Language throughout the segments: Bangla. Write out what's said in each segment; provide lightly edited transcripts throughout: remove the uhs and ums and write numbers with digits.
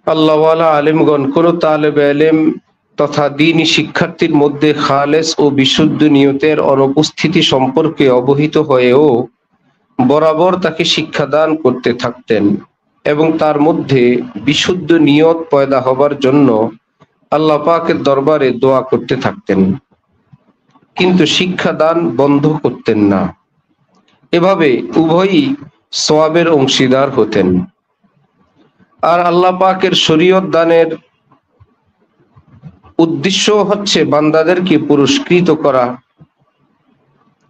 আল্লাহওয়ালা আলেমগণ কোন তালেবে ইলম তথা দ্বীনী শিক্ষার্থীর মধ্যে খালেস ও বিশুদ্ধ নিয়তের অনুপস্থিতি সম্পর্কে অবহিত হয়েও বরাবর তাকে শিক্ষাদান করতে থাকতেন এবং তার মধ্যে বিশুদ্ধ নিয়ত পয়দা হবার জন্য আল্লাহ পাকের দরবারে দোয়া করতে থাকতেন, কিন্তু শিক্ষাদান বন্ধ করতেন না। এভাবে উভয়ই সওয়াবের অংশীদার হতেন। আর আল্লাহ পাকের শরীয়ত দানের উদ্দেশ্য হচ্ছে বান্দাদেরকে পুরস্কৃত করা,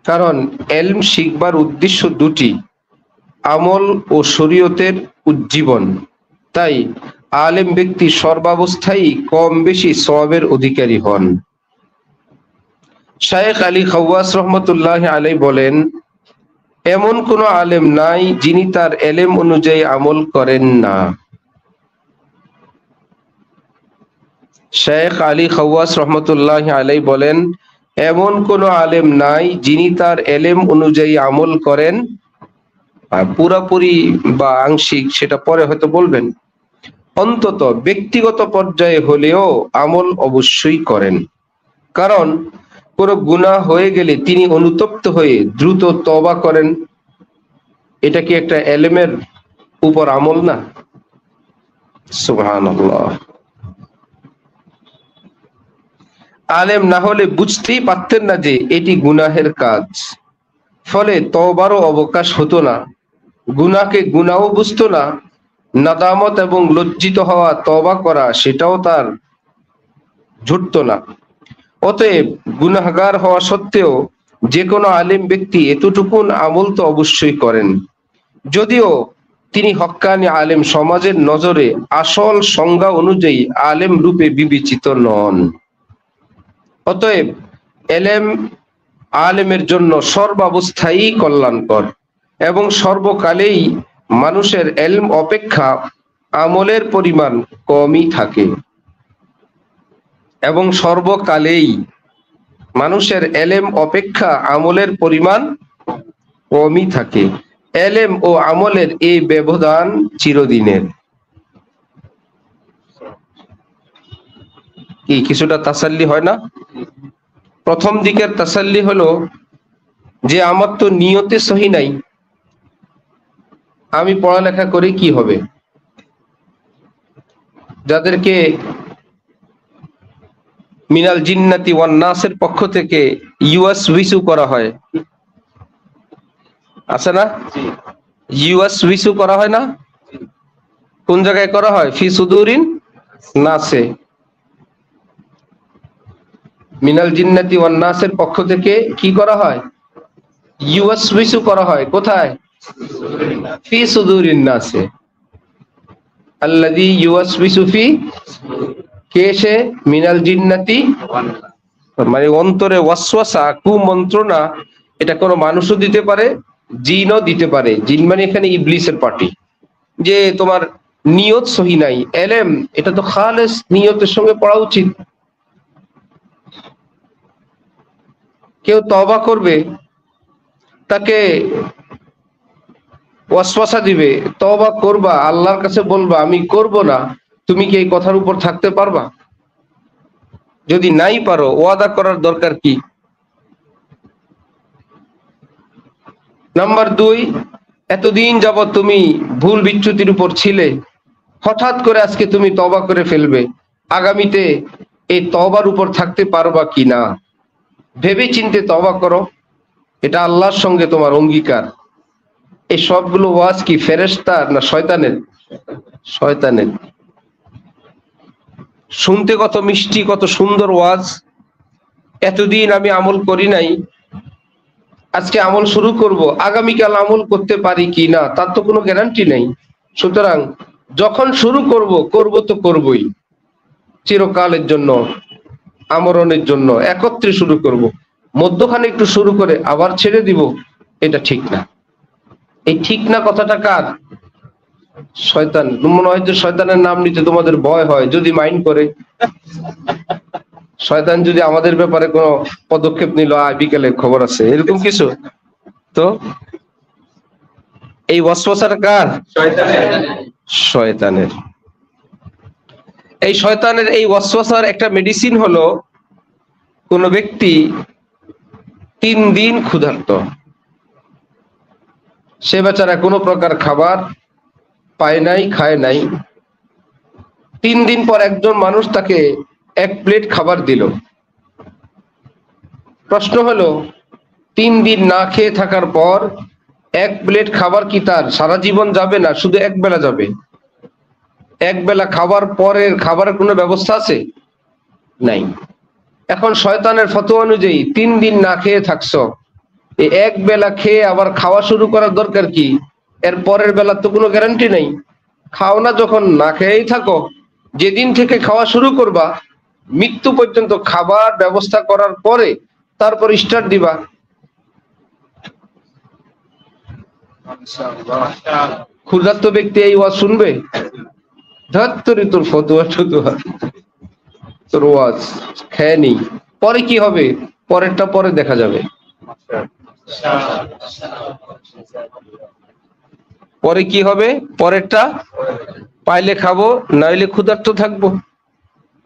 কারণ ইলম শিখবার উদ্দেশ্য দুটি, আমল ও শরীয়তের উজ্জীবন। তাই আলেম ব্যক্তি সর্বাবস্থায় কম বেশি সওয়াবের অধিকারী হন। শায়েখ আলী খাওয়াস রহমতুল্লাহি আলাইহি বলেন, এমন কোন আলেম নাই যিনি তার ইলম অনুযায়ী আমল করেন না। শেখ আলী খাওয়াস রহমতুল্লাহি আলাইহি বলেন, এমন কোন আলেম নাই যিনি তার ইলম অনুযায়ী আমল করেন, আর পুরাপুরি বা আংশিক সেটা পরে হয়তো বলবেন, অন্তত ব্যক্তিগত পর্যায়ে হলেও আমল অবশ্যই করেন। কারণ কোন গুনাহ হয়ে গেলে তিনি অনুতপ্ত হয়ে দ্রুত তওবা করেন। এটা কি একটা ইলমের উপর আমল না? সুবহানাল্লাহ। আলেম না হলে বুঝতেই পারতেন না যে এটি গুনাহের কাজ, ফলে তওবারও অবকাশ হতো না, গুনাহকে গুনাহও বুঝতো না, নাদামত এবং লজ্জিত হওয়া তওবা করা সেটাও তার জুটতো না। অতএব গুনাহগার হওয়া সত্ত্বেও যে কোনো আলেম ব্যক্তি এতটুকুন আমল তো অবশ্যই করেন, যদিও তিনি হক্কানি আলেম সমাজের নজরে আসল সংজ্ঞা অনুযায়ী আলেম রূপে বিবেচিত নন। অতএব ইলম আলেমের জন্য সর্বাবস্থায় কল্যাণকর এবং সর্বকালেই মানুষের ইলম অপেক্ষা আমলের পরিমাণ কমই থাকে, এবং সর্বকালেই মানুষের ইলম অপেক্ষা আমলের পরিমাণ কমই থাকে। ইলম ও আমলের এই ব্যবধান চিরদিনের। কি কিছুটা তাসাল্লি হয় না? প্রথম দিকের তাসাল্লি হলো যে আমার তো নিয়তে সহি নাই, আমি পড়ালেখা করে কি হবে? যাদেরকে মিনাল জিন্নাতি ওয়ান নাসের পক্ষ থেকে ইউএস উইসু করা হয়, আছে না? ইউএস উইসু করা হয় না? কোন জায়গায় করা হয়? ফি সুদুরিন নাসে। মিনাল জিন্নাতি ওয়ান নাসের পক্ষ থেকে কি করা হয়? ইউএস উইসু করা হয়। কোথায়? ফি সুদুরিন নাসে। আল্লাযী ইউওয়াসউইসু ফি, কে সে? মিনাল জিন্নাতি, মানে অন্তরে ওয়াসওয়াসা, কুমন্ত্রণা, এটা কোনো মানুষও দিতে পারে, জিনও দিতে পারে। জিন মানে এখানে ইবলিসের পার্টি, যে তোমার নিয়ত সহি নাই। ইলম এটা তো খালেস নিয়তের সঙ্গে পড়া উচিত। কেউ তওবা করবে, তাকে ওয়াসওয়াসা দিবে, তওবা করবা, আল্লাহর কাছে বলবা আমি করব না, তুমি কি এই কথার উপর থাকতে পারবা? যদি নাই পারো, ওয়াদা করার দরকার কি? নাম্বার 2, এতদিন যাবত তুমি ভুল বিচ্যুতির উপর ছিলে, হঠাৎ করে আজকে তুমি তওবা করে ফেলবে, আগামীতে এই তওবার উপর থাকতে পারবা কিনা ভেবে চিন্তে তওবা করো। এটা আল্লাহর সঙ্গে তোমার অঙ্গীকার। এই সবগুলো ওয়াজ কি ফেরেশতার না শয়তানের? শয়তানের। শুনতে কত মিষ্টি, কত সুন্দর ওয়াজ, এতদিন আমি আমল করি নাই, আজকে আমল শুরু করব, আগামীকাল আমল করতে পারি কি না তার তো কোনো গ্যারান্টি নেই। সুতরাং যখন শুরু করব তো করবই, চিরকালের জন্য, আমরণের জন্য একত্রে শুরু করব। মধ্যখানে একটু শুরু করে আবার ছেড়ে দিব, এটা ঠিক না। এই ঠিক না কথাটা কার? শয়তান। মনে হয় যে শয়তানের নাম নিতে তোমাদের ভয় হয়, যদি মাইন্ড করে। শয়তান যদি আমাদের ব্যাপারে কোনো পদক্ষেপ নিল, বিকেলে খবর আছে, এরকম কিছু, তো এই ওয়াসওয়াসাটা কার? শয়তানের। এই শয়তানের এই ওয়াসওয়াসার একটা মেডিসিন হলো, কোন ব্যক্তি 3 দিন ক্ষুধার্ত, সে বেচারা কোনো প্রকার খাবার পায় নাই, খায় নাই। 3 দিন পর একজন মানুষ তাকে 1 প্লেট খাবার দিল। প্রশ্ন হলো, 3 দিন না খেয়ে থাকার পর 1 প্লেট খাবার কি তার সারা জীবন যাবে, না শুধু এক বেলা যাবে? এক বেলা খাবার পরের খাবারের কোনো ব্যবস্থা আছে? নাই। এখন শয়তানের ফতোয়া অনুযায়ী 3 দিন না খেয়ে থাকছো, এই এক বেলা খেয়ে আবার খাওয়া শুরু করার দরকার কি? এর পরের বেলা তো কোনো গ্যারান্টি নেই। খাও না, যখন না খেয়েই থাকো, যেদিন থেকে খাওয়া শুরু করবা মৃত্যু পর্যন্ত খাবার ব্যবস্থা করার পরে তারপর স্টার্ট দিবা। ক্ষুধার্ত ব্যক্তি এই ওয়াজ শুনবে? ধত্তরি তোর ফতোয়া টতুয়া, তোর ওয়াজ খেয়ে নি, পরে কি হবে পরেরটা পরে দেখা যাবে। পরে কি হবে পরেরটা পাইলে খাবো, নাইলে ক্ষুধার্ত থাকবো।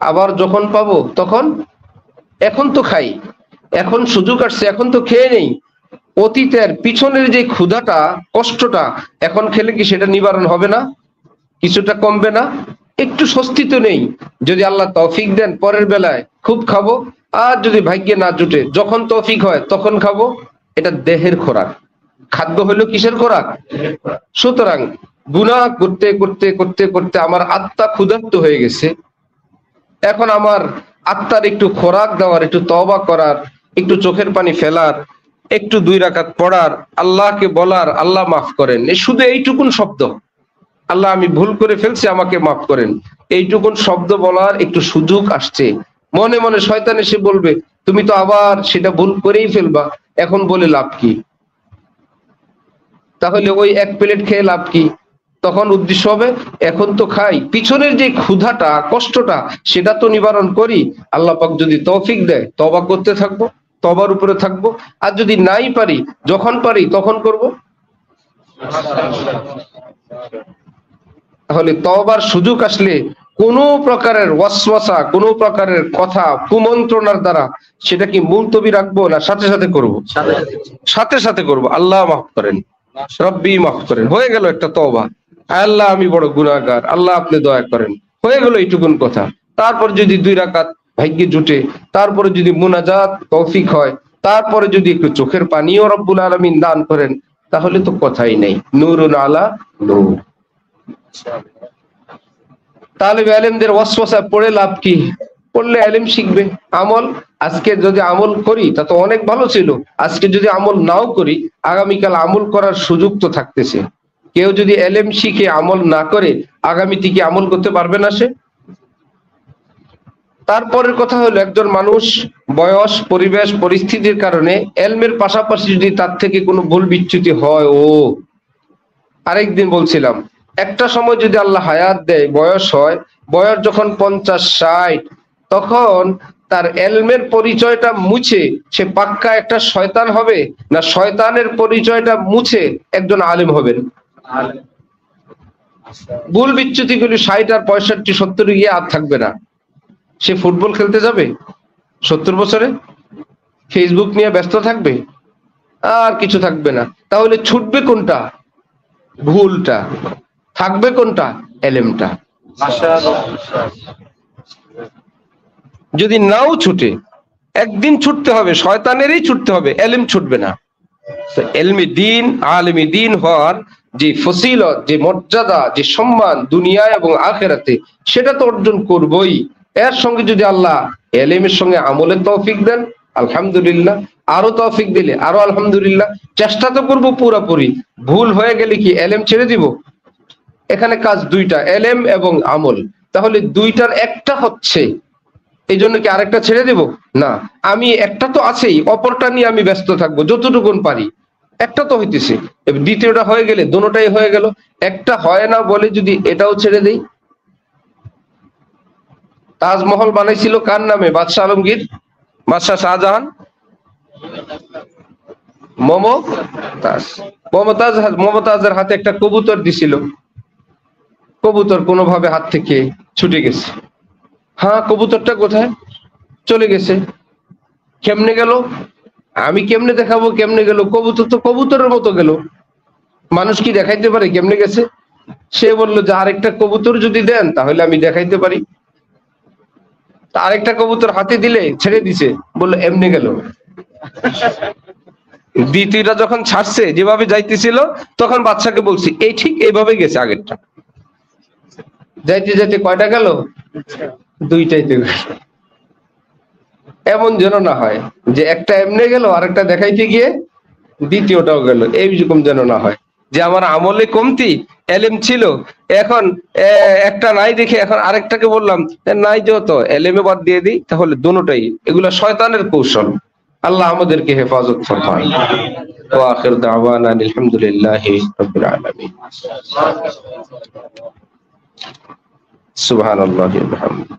আবার যখন পাবো তখন, এখন তো খাই, এখন সুযোগ আসছে, এখন তো খেয়ে নেই। অতীতের পিছনের যে ক্ষুধাটা, কষ্টটা এখন খেলে কি সেটা নিবারণ হবে না? কিছুটা কমবে না? একটু স্বস্তি তো নেই। যদি আল্লাহ তৌফিক দেন পরের বেলায় খুব খাবো, আর যদি ভাগ্যে না জুটে যখন তৌফিক হয় তখন খাবো। এটা দেহের খোরাক। খাদ্য হলো কিসের খোরাক? সুতরাং গুনাহ করতে করতে করতে করতে আমার আত্মা ক্ষুধার্ত হয়ে গেছে। এখন আমার আত্মার একটু খোরাক দেওয়ার, একটু তওবা করার, একটু চোখের পানি ফেলার, একটু 2 রাকাত পড়ার, আল্লাহকে বলার, আল্লাহ মাফ করেন, এই শুধু এইটুকুন শব্দ, আল্লাহ আমি ভুল করে ফেলছি আমাকে মাফ করেন, এইটুকুন শব্দ বলার একটু সুযোগ আসছে। মনে মনে শয়তান এসে বলবে, তুমি তো আবার সেটা ভুল করেই ফেলবা, এখন বলে লাভ কি? তাহলে ওই 1 প্লেট খেয়ে লাভ কি? তখন উদ্দেশ্য হবে, এখন তো খাই, পিছনের যে ক্ষুধাটা, কষ্টটা সেটা তো নিবারণ করি। আল্লাহ পাক যদি তৌফিক দেয় তওবা করতে থাকবো, তওবার উপরে থাকবো। আর যদি নাই পারি, যখন পারি তখন করব। তাহলে তওবার সুযোগ আসলে কোনো প্রকারের ওয়াসওয়াসা, কোনো প্রকারের কথা কুমন্ত্রণার দ্বারা সেটা কি মুলতবি রাখবো, না সাথে সাথে করব? সাথে সাথে করব। আল্লাহ মাফ করেন, রব্বি মাফ করেন, হয়ে গেল একটা তওবা। আল্লাহ আমি বড় গুনাহগার, আল্লাহ আপনি দয়া করেন, হয়ে গেল এইটুকুন কথা। তারপর যদি 2 রাকাত ভাগ্যে জুটে, তারপরে যদি মুনাজাত তৌফিক হয়, তারপরে যদি একটু চোখের পানিও রব্বুল আলামিন দান করেন, তাহলে তো কথাই নেই, নূরুন আলা নূর। তালিবে ইলমদের ওয়াসওয়াসা পড়ে লাভ কি? পড়লে ইলম শিখবে। আমল, আজকে যদি আমল করি তা তো অনেক ভালো ছিল, আজকে যদি আমল নাও করি আগামীকাল আমল করার সুযোগ তো থাকতেছে। কেউ যদি ইলম শিখে আমল না করে আগামীতে কি আমল করতে পারবে না সে? তারপরের কথা হলো, একজন মানুষ বয়স, পরিবেশ, পরিস্থিতির কারণে ইলমের পাশাপাশি যদি তার থেকে কোনো ভুল বিচ্যুতি হয়, আরেকদিন বলছিলাম, একটা সময় যদি আল্লাহ হায়াত দেয়, বয়স হয়, বয়স যখন 50-60, তখন তার ইলমের পরিচয়টা মুছে সে পাক্কা একটা শয়তান হবে, না শয়তানের পরিচয়টা মুছে একজন আলেম হবেন? ভুল বিচ্যুতিগুলি 60 আর 65 70 গিয়ে আর থাকবে না। সে ফুটবল খেলতে যাবে 70 বছরে, ফেসবুক নিয়ে ব্যস্ত থাকবে, আর কিছু থাকবে না। তাহলে ছুটবে কোনটা? ভুলটা। থাকবে কোনটা? ইলমটা। যদি নাও ছুটে, একদিন ছুটতে হবে, শয়তানেরই ছুটতে হবে, ইলম ছুটবে না। তো ইলমে দ্বীন, আলেমে দ্বীন হওয়ার যে ফজিলত, যে মর্যাদা, যে সম্মান দুনিয়ায় এবং আখিরাতে, সেটা তো অর্জন করবই। এর সঙ্গে যদি আল্লাহ ইলমের সঙ্গে আমলের তৌফিক দেন, আলহামদুলিল্লাহ। আরো তৌফিক দিলে আরো আলহামদুলিল্লাহ। চেষ্টা তো করব পুরোপুরি। ভুল হয়ে গেলে কি ইলম ছেড়ে দিব? এখানে কাজ 2টা, ইলম এবং আমল। তাহলে 2টার একটা হচ্ছে, এই জন্য কি আরেকটা ছেড়ে দেব? না, আমি একটা তো আছেই, অপরটা নিয়ে আমি ব্যস্ত থাকবো যতটুকুন পারি। একটা তো হইতেছে, দ্বিতীয়টা হয়ে গেলে দুটোটাই হয়ে গেল। একটা হয় না বলে যদি এটাও ছেড়ে দেই। তাজমহল বানাইছিল কার নামে? বাদশাহ আলমগীর, বাদশাহ শাহজাহান, মমতাজের হাতে একটা কবুতর দিছিল। কবুতর কোনোভাবে হাত থেকে ছুটে গেছে। হ্যাঁ, কবুতরটা কোথায়? চলে গেছে। কেমনে গেল? আমি কেমনে দেখাবো কেমনে গেল? কবুতর তো কবুতরের মতো গেল। মানুষ কি দেখাইতে পারে কেমনে গেছে? সে বললো যে আরেকটা কবুতর যদি দেন তাহলে আমি দেখাইতে পারি। আরেকটা কবুতর হাতে দিলে ছেড়ে দিছে, বললো এমনি গেল। দ্বিতীয়টা যখন ছাড়ছে যেভাবে যাইতেছিল, তখন বাচ্চাকে বলছি এই ঠিক এইভাবে গেছে আগেরটা। যাইতে যাইতে কয়টা গেল? দুইটাইতে গেল। এমন যেন না হয় যে একটা এমনি গেল, আরেকটা দেখাইতে গিয়ে দ্বিতীয়টাও গেল। এইরকম যেন না হয় যে আমার আমলে কমতি, এলেম ছিল, এখন একটা নাই দেখে এখন আরেকটাকে বললাম নাই যত এলেমে বাদ দিয়ে দিই, তাহলে দুটোটাই এগুলা শয়তানের কৌশল। আল্লাহ আমাদেরকে হেফাজত ফরমান। ওয়া আখির দাওয়ানা আলহামদুলিল্লাহি রাব্বিল আলামিন। সুবহানাল্লাহি ওয়া বিহামদিহি।